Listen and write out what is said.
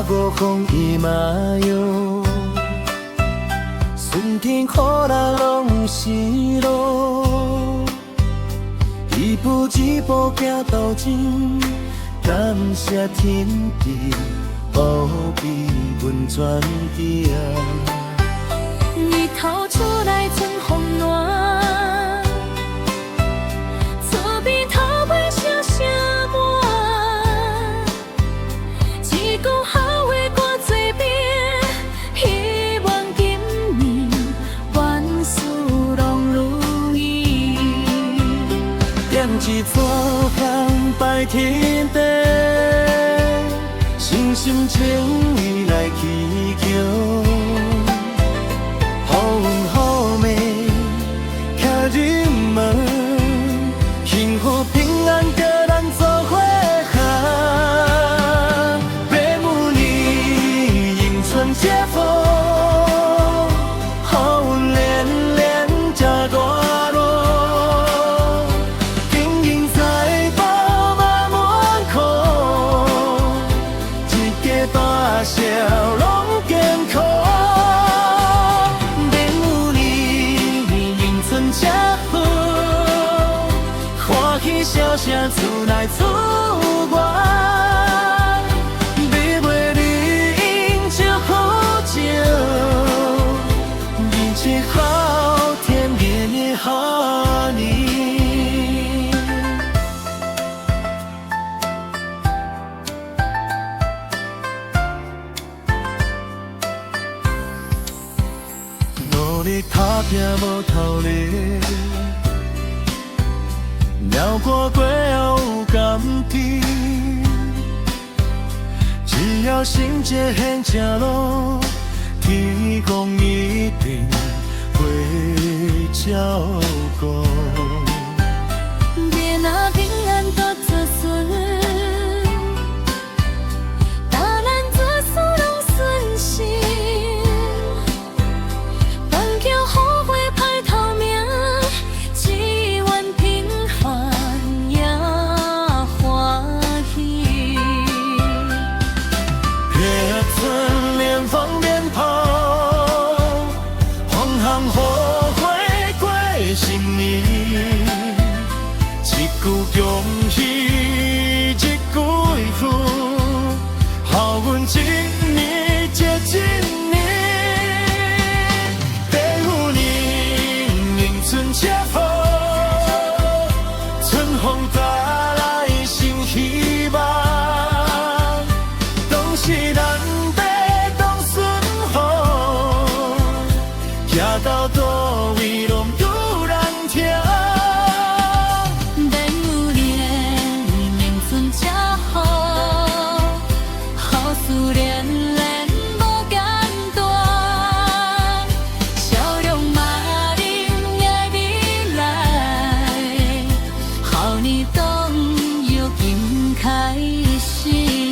5风伊嘛摇，顺天苦难拢是路，一步一步行到前，感谢天地保庇阮全家。日头出来春风暖，厝边头尾声声满，一句好话挂嘴边，希望今年万事拢如意。点一撮香拜天地，心心情意来祈求。好运好命，徛入门，幸福平安，叫咱做伙行。爸母年，迎春接福，好运连连吃大路，金银财宝满满库，一家大小拢健康。笑声厝内厝外，美味绿荫招呼照，运气好，天年年好年。努力打拼无头路。鸟过过后有甘甜，只要心结很正路，天公一定会照顾。别那平安都做顺，大咱做事拢顺心，放桥好花歹头名。新年，一句恭喜，一句福，好运一年接一年。白虎年，迎春接福，春风带来新希望。恭喜咱爸当顺风，行到倒位拢有。你总有金开心。